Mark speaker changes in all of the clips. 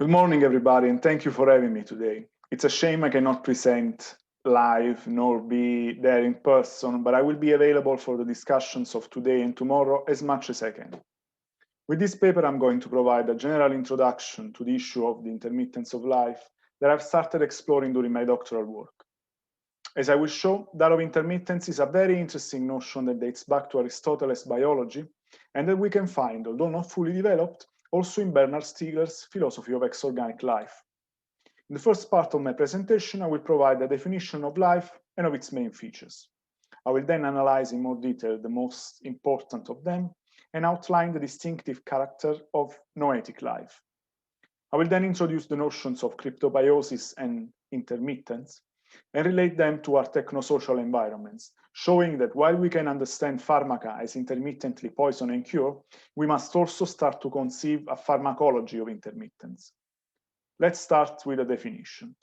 Speaker 1: Good morning, everybody, and thank you for having me today. It's a shame I cannot present live nor be there in person, but I will be available for the discussions of today and tomorrow as much as I can. With this paper, I'm going to provide a general introduction to the issue of the intermittence of life that I've started exploring during my doctoral work. As I will show, that of intermittence is a very interesting notion that dates back to Aristotle's biology and that we can find, although not fully developed, also in Bernard Stiegler's philosophy of exorganic life. In the first part of my presentation, I will provide a definition of life and of its main features. I will then analyze in more detail the most important of them and outline the distinctive character of noetic life. I will then introduce the notions of cryptobiosis and intermittence and relate them to our technosocial environments, showing that while we can understand pharmaca as intermittently poison and cure, we must also start to conceive a pharmacology of intermittence. Let's start with a definition.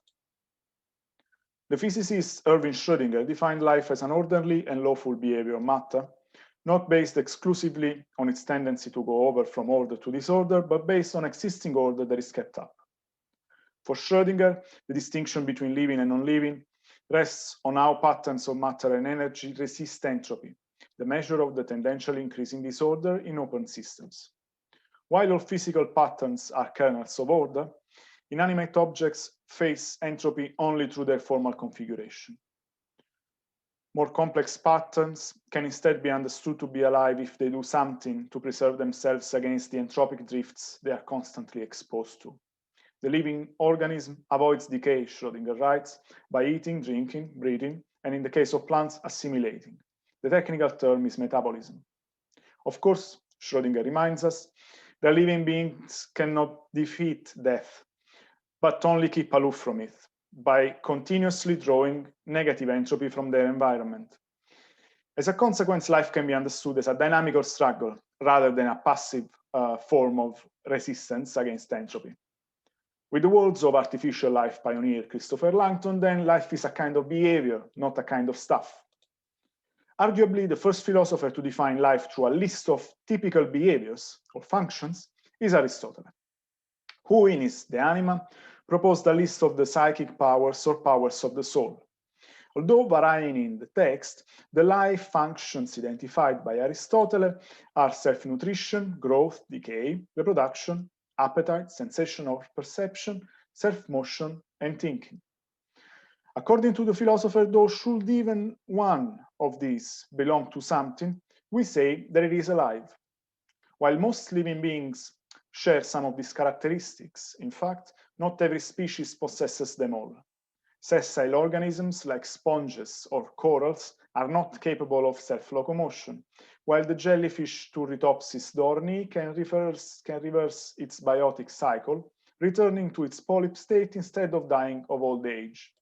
Speaker 1: The physicist Erwin Schrödinger defined life as an orderly and lawful behavior of matter, not based exclusively on its tendency to go over from order to disorder, but based on existing order that is kept up. For Schrödinger, the distinction between living and non-living rests on how patterns of matter and energy resist entropy, the measure of the tendentially increasing disorder in open systems. While all physical patterns are kernels of order, inanimate objects face entropy only through their formal configuration. More complex patterns can instead be understood to be alive if they do something to preserve themselves against the entropic drifts they are constantly exposed to. The living organism avoids decay, Schrödinger writes, by eating, drinking, breathing, and in the case of plants, assimilating. The technical term is metabolism. Of course, Schrödinger reminds us that living beings cannot defeat death, but only keep aloof from it by continuously drawing negative entropy from their environment. As a consequence, life can be understood as a dynamical struggle rather than a passive form of resistance against entropy. With the words of artificial life pioneer Christopher Langton, then life is a kind of behavior, not a kind of stuff. Arguably, the first philosopher to define life through a list of typical behaviors or functions is Aristotle, who in his De Anima proposed a list of the psychic powers or powers of the soul. Although varying in the text, the life functions identified by Aristotle are self-nutrition, growth, decay, reproduction, appetite, sensation or perception, self-motion, and thinking. According to the philosopher, though, should even one of these belong to something, we say that it is alive. While most living beings share some of these characteristics, in fact, not every species possesses them all. Sessile organisms like sponges or corals are not capable of self-locomotion, while the jellyfish Turritopsis dorni can reverse its biotic cycle, returning to its polyp state instead of dying of old age.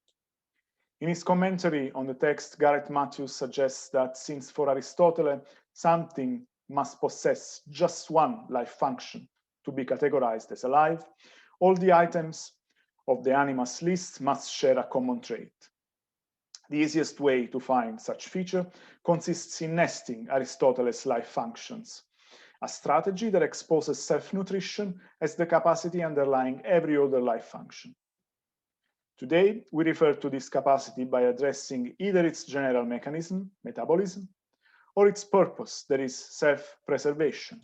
Speaker 1: In his commentary on the text, Gareth Matthews suggests that since for Aristotle, something must possess just one life function to be categorized as alive, all the items of the animas list must share a common trait. The easiest way to find such feature consists in nesting Aristotle's life functions, a strategy that exposes self-nutrition as the capacity underlying every other life function. Today, we refer to this capacity by addressing either its general mechanism, metabolism, or its purpose, that is, self-preservation.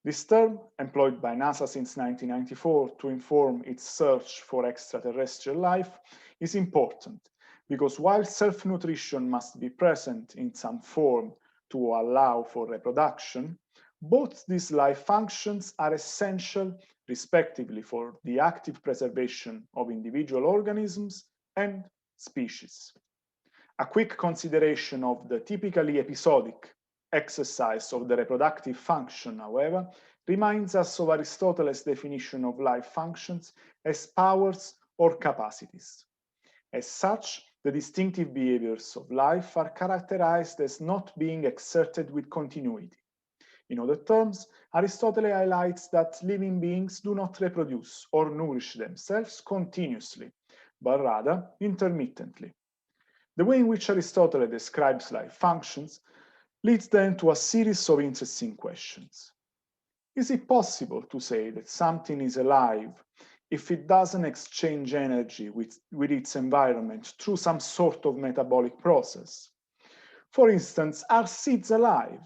Speaker 1: This term, employed by NASA since 1994 to inform its search for extraterrestrial life, is important because while self-nutrition must be present in some form to allow for reproduction, both these life functions are essential, respectively, for the active preservation of individual organisms and species. A quick consideration of the typically episodic exercise of the reproductive function, however, reminds us of Aristotle's definition of life functions as powers or capacities. As such, the distinctive behaviors of life are characterized as not being exerted with continuity. In other terms, Aristotle highlights that living beings do not reproduce or nourish themselves continuously, but rather intermittently. The way in which Aristotle describes life functions leads then to a series of interesting questions. Is it possible to say that something is alive if it doesn't exchange energy with its environment through some sort of metabolic process? For instance, are seeds alive?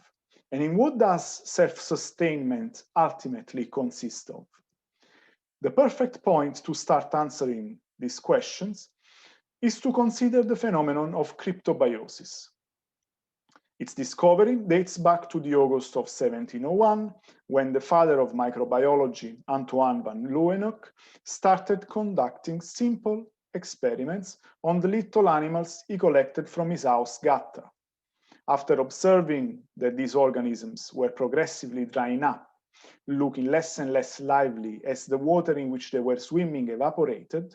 Speaker 1: And in what does self-sustainment ultimately consist of? The perfect point to start answering these questions is to consider the phenomenon of cryptobiosis. Its discovery dates back to the August of 1701, when the father of microbiology, Antoine van Leeuwenhoek, started conducting simple experiments on the little animals he collected from his house gutter. After observing that these organisms were progressively drying up, looking less and less lively as the water in which they were swimming evaporated,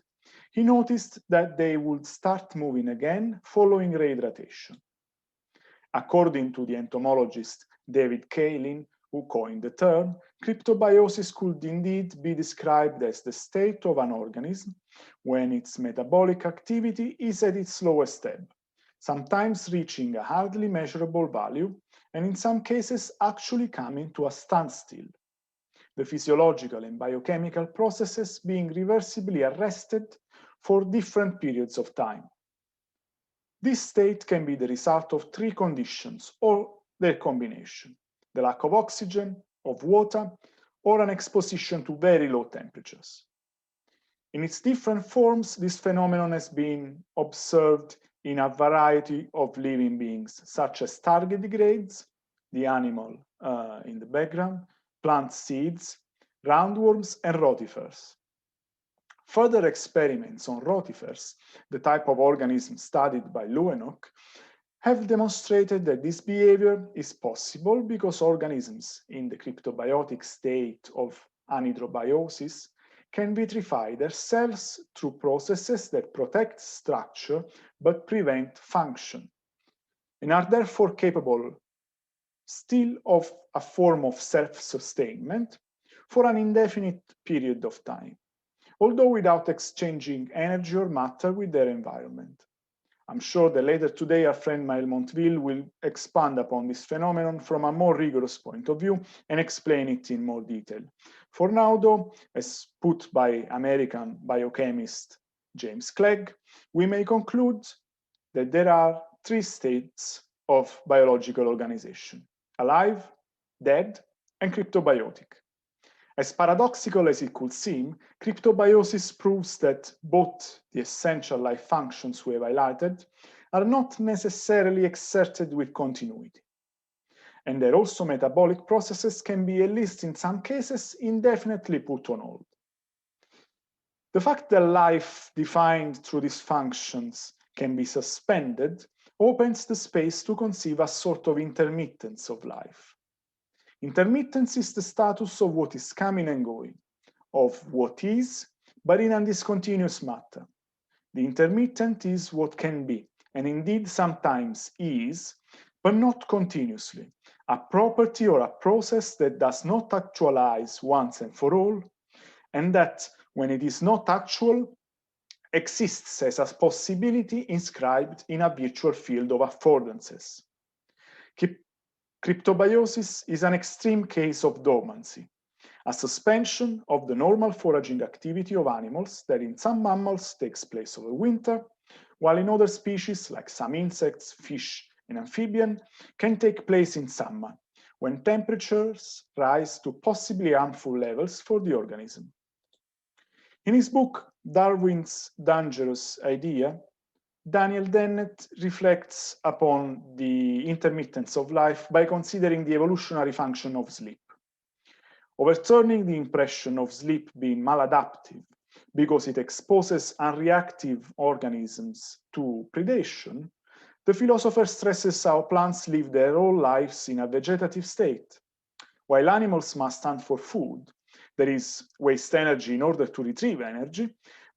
Speaker 1: he noticed that they would start moving again following rehydration. According to the entomologist David Kaelin, who coined the term, cryptobiosis could indeed be described as the state of an organism when its metabolic activity is at its lowest ebb, sometimes reaching a hardly measurable value, and in some cases actually coming to a standstill, the physiological and biochemical processes being reversibly arrested for different periods of time. This state can be the result of three conditions or their combination: the lack of oxygen, of water, or an exposition to very low temperatures. In its different forms, this phenomenon has been observed in a variety of living beings, such as tardigrades, the animal in the background, plant seeds, roundworms, and rotifers. Further experiments on rotifers, the type of organism studied by Leeuwenhoek, have demonstrated that this behavior is possible because organisms in the cryptobiotic state of anhydrobiosis can vitrify their cells through processes that protect structure but prevent function, and are therefore capable still of a form of self-sustainment for an indefinite period of time, although without exchanging energy or matter with their environment. I'm sure that later today our friend Maël Montville will expand upon this phenomenon from a more rigorous point of view and explain it in more detail. For now, though, as put by American biochemist James Clegg, we may conclude that there are three states of biological organization: alive, dead, and cryptobiotic. As paradoxical as it could seem, cryptobiosis proves that both the essential life functions we have highlighted are not necessarily exerted with continuity, and that also metabolic processes can be, at least in some cases, indefinitely put on hold. The fact that life defined through these functions can be suspended opens the space to conceive a sort of intermittence of life. Intermittence is the status of what is coming and going, of what is, but in a discontinuous matter. The intermittent is what can be, and indeed sometimes is, but not continuously, a property or a process that does not actualize once and for all, and that, when it is not actual, exists as a possibility inscribed in a virtual field of affordances. Cryptobiosis is an extreme case of dormancy, a suspension of the normal foraging activity of animals that in some mammals takes place over winter, while in other species, like some insects, fish, and amphibian, can take place in summer, when temperatures rise to possibly harmful levels for the organism. In his book, Darwin's Dangerous Idea, Daniel Dennett reflects upon the intermittence of life by considering the evolutionary function of sleep. Overturning the impression of sleep being maladaptive because it exposes unreactive organisms to predation, the philosopher stresses how plants live their whole lives in a vegetative state. While animals must hunt for food, that is, waste energy in order to retrieve energy,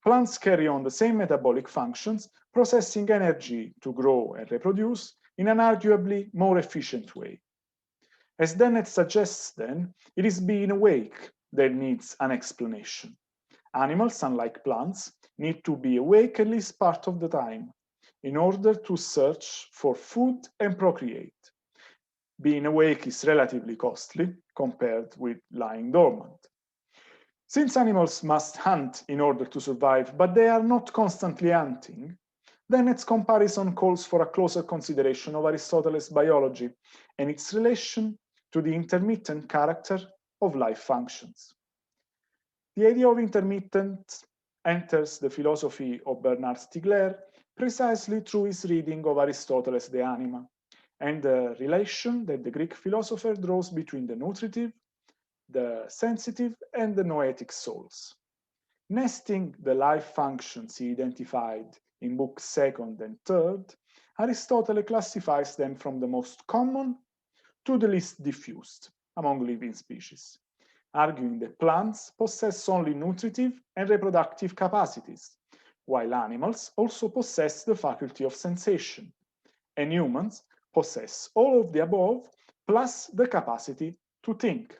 Speaker 1: plants carry on the same metabolic functions, processing energy to grow and reproduce in an arguably more efficient way. As Dennett suggests then, it is being awake that needs an explanation. Animals, unlike plants, need to be awake at least part of the time in order to search for food and procreate. Being awake is relatively costly compared with lying dormant. Since animals must hunt in order to survive, but they are not constantly hunting, then its comparison calls for a closer consideration of Aristotle's biology and its relation to the intermittent character of life functions. The idea of intermittent enters the philosophy of Bernard Stiegler precisely through his reading of Aristotle's De Anima and the relation that the Greek philosopher draws between the nutritive, the sensitive, and the noetic souls. Nesting the life functions he identified in books second and third, Aristotle classifies them from the most common to the least diffused among living species, arguing that plants possess only nutritive and reproductive capacities, while animals also possess the faculty of sensation, and humans possess all of the above plus the capacity to think.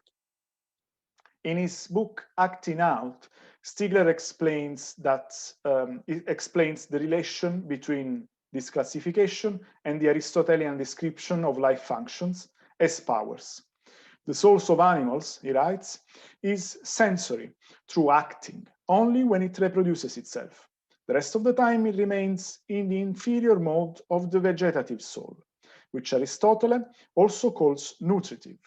Speaker 1: In his book Acting Out, Stiegler explains the relation between this classification and the Aristotelian description of life functions as powers. The souls of animals, he writes, is sensory through acting, only when it reproduces itself. The rest of the time it remains in the inferior mode of the vegetative soul, which Aristotle also calls nutritive.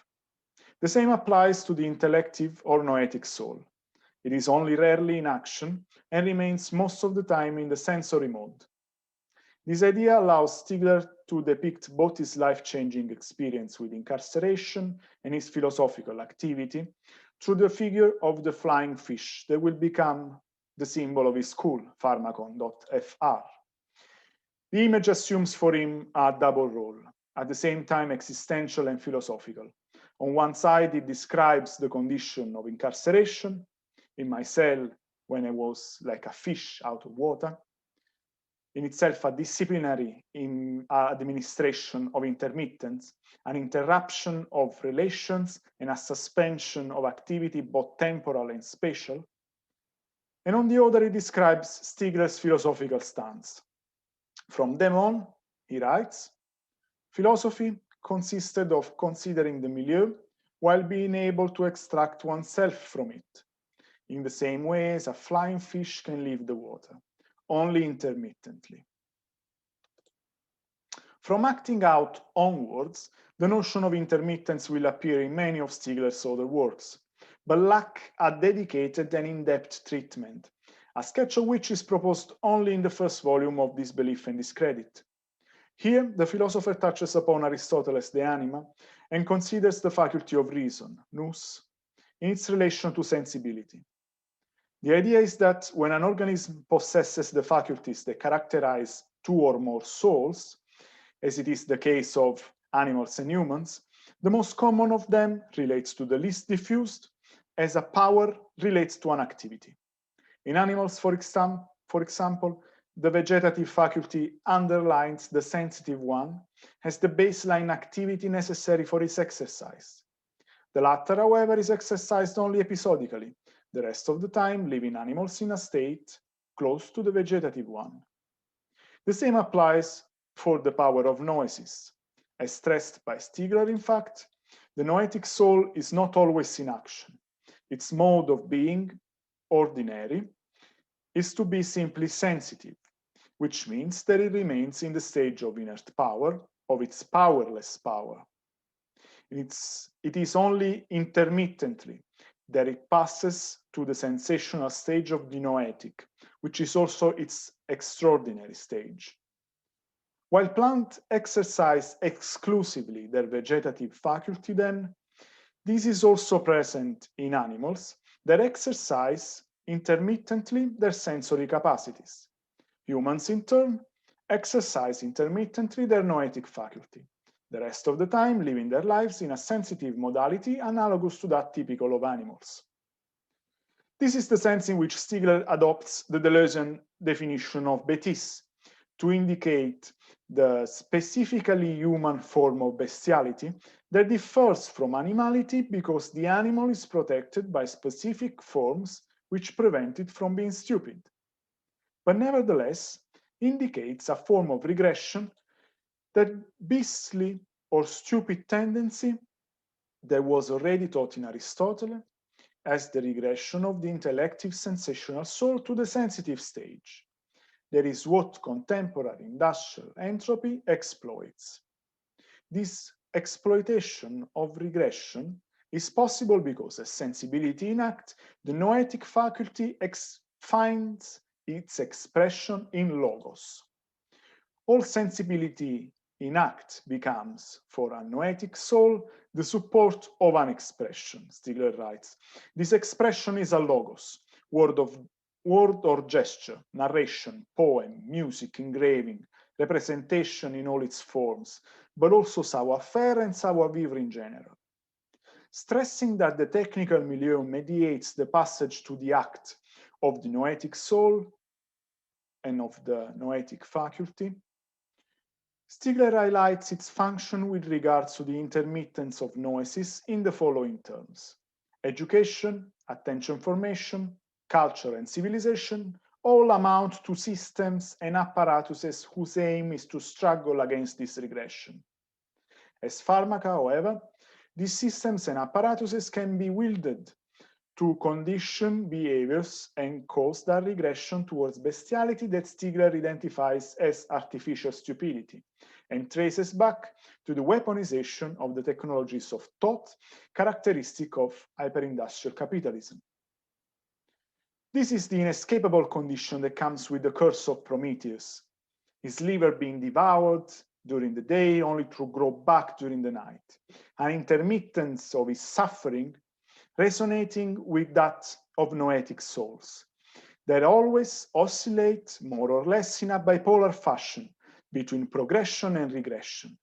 Speaker 1: The same applies to the intellective or noetic soul. It is only rarely in action and remains most of the time in the sensory mode. This idea allows Stiegler to depict both his life-changing experience with incarceration and his philosophical activity through the figure of the flying fish that will become the symbol of his school, pharmacon.fr. The image assumes for him a double role, at the same time existential and philosophical. On one side, it describes the condition of incarceration, in my cell when I was like a fish out of water, in itself a disciplinary administration of intermittence, an interruption of relations and a suspension of activity both temporal and spatial. And on the other, it describes Stiegler's philosophical stance. From then on, he writes, philosophy consisted of considering the milieu while being able to extract oneself from it, in the same way as a flying fish can leave the water, only intermittently. From Acting Out onwards, the notion of intermittence will appear in many of Stiegler's other works, but lack a dedicated and in-depth treatment, a sketch of which is proposed only in the first volume of Disbelief and Discredit. Here, the philosopher touches upon Aristotle's De Anima and considers the faculty of reason, nous, in its relation to sensibility. The idea is that when an organism possesses the faculties that characterize two or more souls, as it is the case of animals and humans, the most common of them relates to the least diffused, as a power relates to an activity. In animals, for example, the vegetative faculty underlines the sensitive one as the baseline activity necessary for its exercise. The latter, however, is exercised only episodically, the rest of the time leaving animals in a state close to the vegetative one. The same applies for the power of noesis. As stressed by Stiegler, in fact, the noetic soul is not always in action. Its mode of being, ordinary, is to be simply sensitive, which means that it remains in the stage of inert power, of its powerless power. It is only intermittently that it passes to the sensational stage of the noetic, which is also its extraordinary stage. While plants exercise exclusively their vegetative faculty then, this is also present in animals that exercise intermittently their sensory capacities. Humans, in turn, exercise intermittently their noetic faculty, the rest of the time living their lives in a sensitive modality analogous to that typical of animals. This is the sense in which Stiegler adopts the Deleuzian definition of bêtise to indicate the specifically human form of bestiality that differs from animality because the animal is protected by specific forms which prevent it from being stupid, but nevertheless indicates a form of regression, that beastly or stupid tendency that was already taught in Aristotle as the regression of the intellective sensational soul to the sensitive stage. That is what contemporary industrial entropy exploits. This exploitation of regression is possible because, as sensibility in act, the noetic faculty finds its expression in logos. All sensibility in act becomes, for a noetic soul, the support of an expression, Stigler writes. This expression is a logos, word or gesture, narration, poem, music, engraving, representation in all its forms, but also savoir-faire and savoir-vivre in general. Stressing that the technical milieu mediates the passage to the act of the noetic soul and of the noetic faculty, Stigler highlights its function with regards to the intermittence of noesis in the following terms: education, attention formation, culture and civilization all amount to systems and apparatuses whose aim is to struggle against this regression. As pharmaca, however, these systems and apparatuses can be wielded to condition behaviors and cause that regression towards bestiality that Stigler identifies as artificial stupidity and traces back to the weaponization of the technologies of thought characteristic of hyperindustrial capitalism. This is the inescapable condition that comes with the curse of Prometheus, his liver being devoured during the day only to grow back during the night, an intermittence of his suffering resonating with that of noetic souls that always oscillate more or less in a bipolar fashion between progression and regression.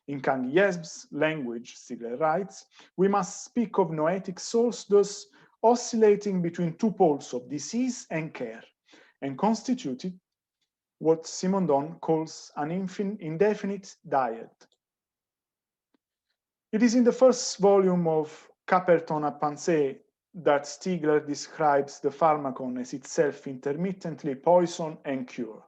Speaker 1: In Canguilhes's language, Stigler writes, we must speak of noetic souls thus oscillating between two poles of disease and care, and constituted what Simondon calls an indefinite dyad. It is in the first volume of Caperton à Pensée that Stigler describes the pharmacon as itself intermittently poison and cure,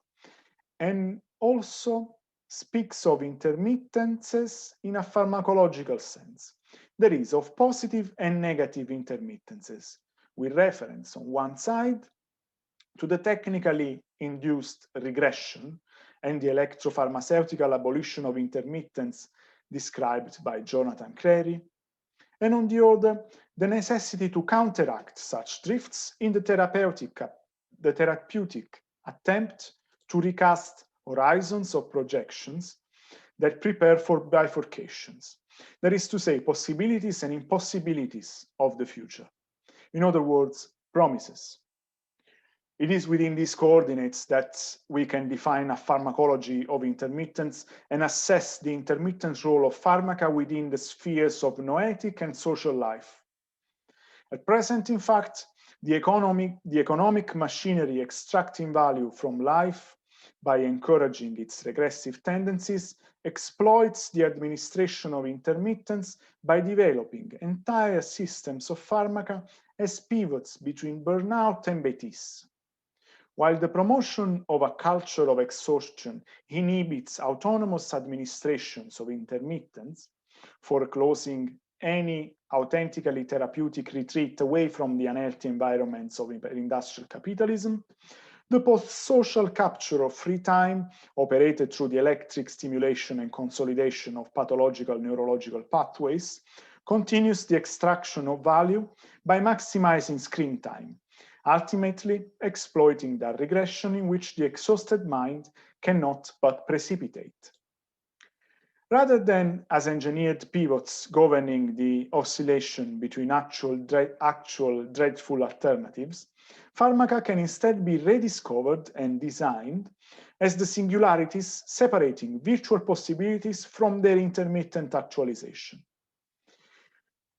Speaker 1: and also speaks of intermittences in a pharmacological sense, that is, of positive and negative intermittences, with reference on one side to the technically induced regression and the electropharmaceutical abolition of intermittence described by Jonathan Crary, and on the other, the necessity to counteract such drifts in the therapeutic attempt to recast horizons of projections that prepare for bifurcations, that is to say, possibilities and impossibilities of the future. In other words, promises. It is within these coordinates that we can define a pharmacology of intermittence and assess the intermittent role of pharmaca within the spheres of noetic and social life. At present, in fact, the economic machinery extracting value from life by encouraging its regressive tendencies exploits the administration of intermittence by developing entire systems of pharmaca as pivots between burnout and bêtise. While the promotion of a culture of exhaustion inhibits autonomous administrations of intermittence, foreclosing any authentically therapeutic retreat away from the unhealthy environments of industrial capitalism, the post-social capture of free time, operated through the electric stimulation and consolidation of pathological neurological pathways, continues the extraction of value by maximizing screen time, ultimately exploiting that regression in which the exhausted mind cannot but precipitate. Rather than as engineered pivots governing the oscillation between actual dreadful alternatives, pharmaca can instead be rediscovered and designed as the singularities separating virtual possibilities from their intermittent actualization.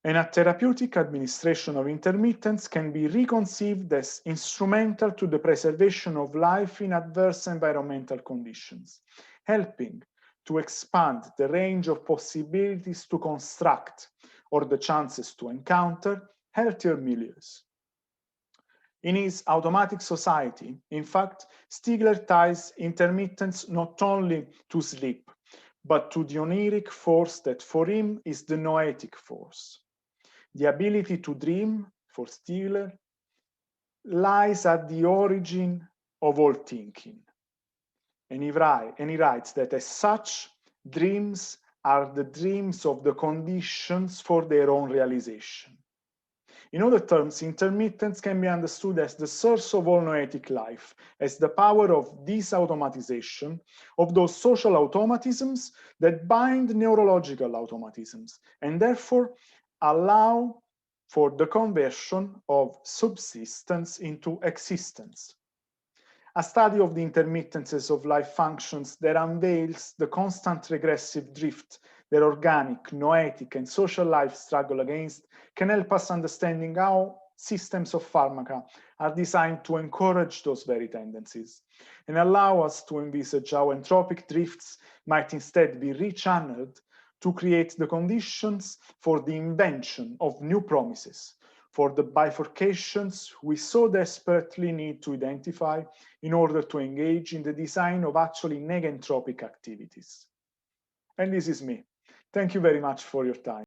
Speaker 1: And a therapeutic administration of intermittence can be reconceived as instrumental to the preservation of life in adverse environmental conditions, helping to expand the range of possibilities to construct or the chances to encounter healthier milieus. In his Automatic Society, in fact, Stigler ties intermittence not only to sleep, but to the oniric force that for him is the noetic force. The ability to dream for Stigler, lies at the origin of all thinking. And he writes that as such, dreams are the dreams of the conditions for their own realization. In other terms, intermittence can be understood as the source of all noetic life, as the power of disautomatization of those social automatisms that bind neurological automatisms, and therefore allow for the conversion of subsistence into existence. A study of the intermittences of life functions that unveils the constant regressive drift that organic, noetic, and social life struggle against can help us understanding how systems of pharmaca are designed to encourage those very tendencies and allow us to envisage how entropic drifts might instead be rechanneled to create the conditions for the invention of new promises, for the bifurcations we so desperately need to identify in order to engage in the design of actually negentropic activities. And this is me. Thank you very much for your time.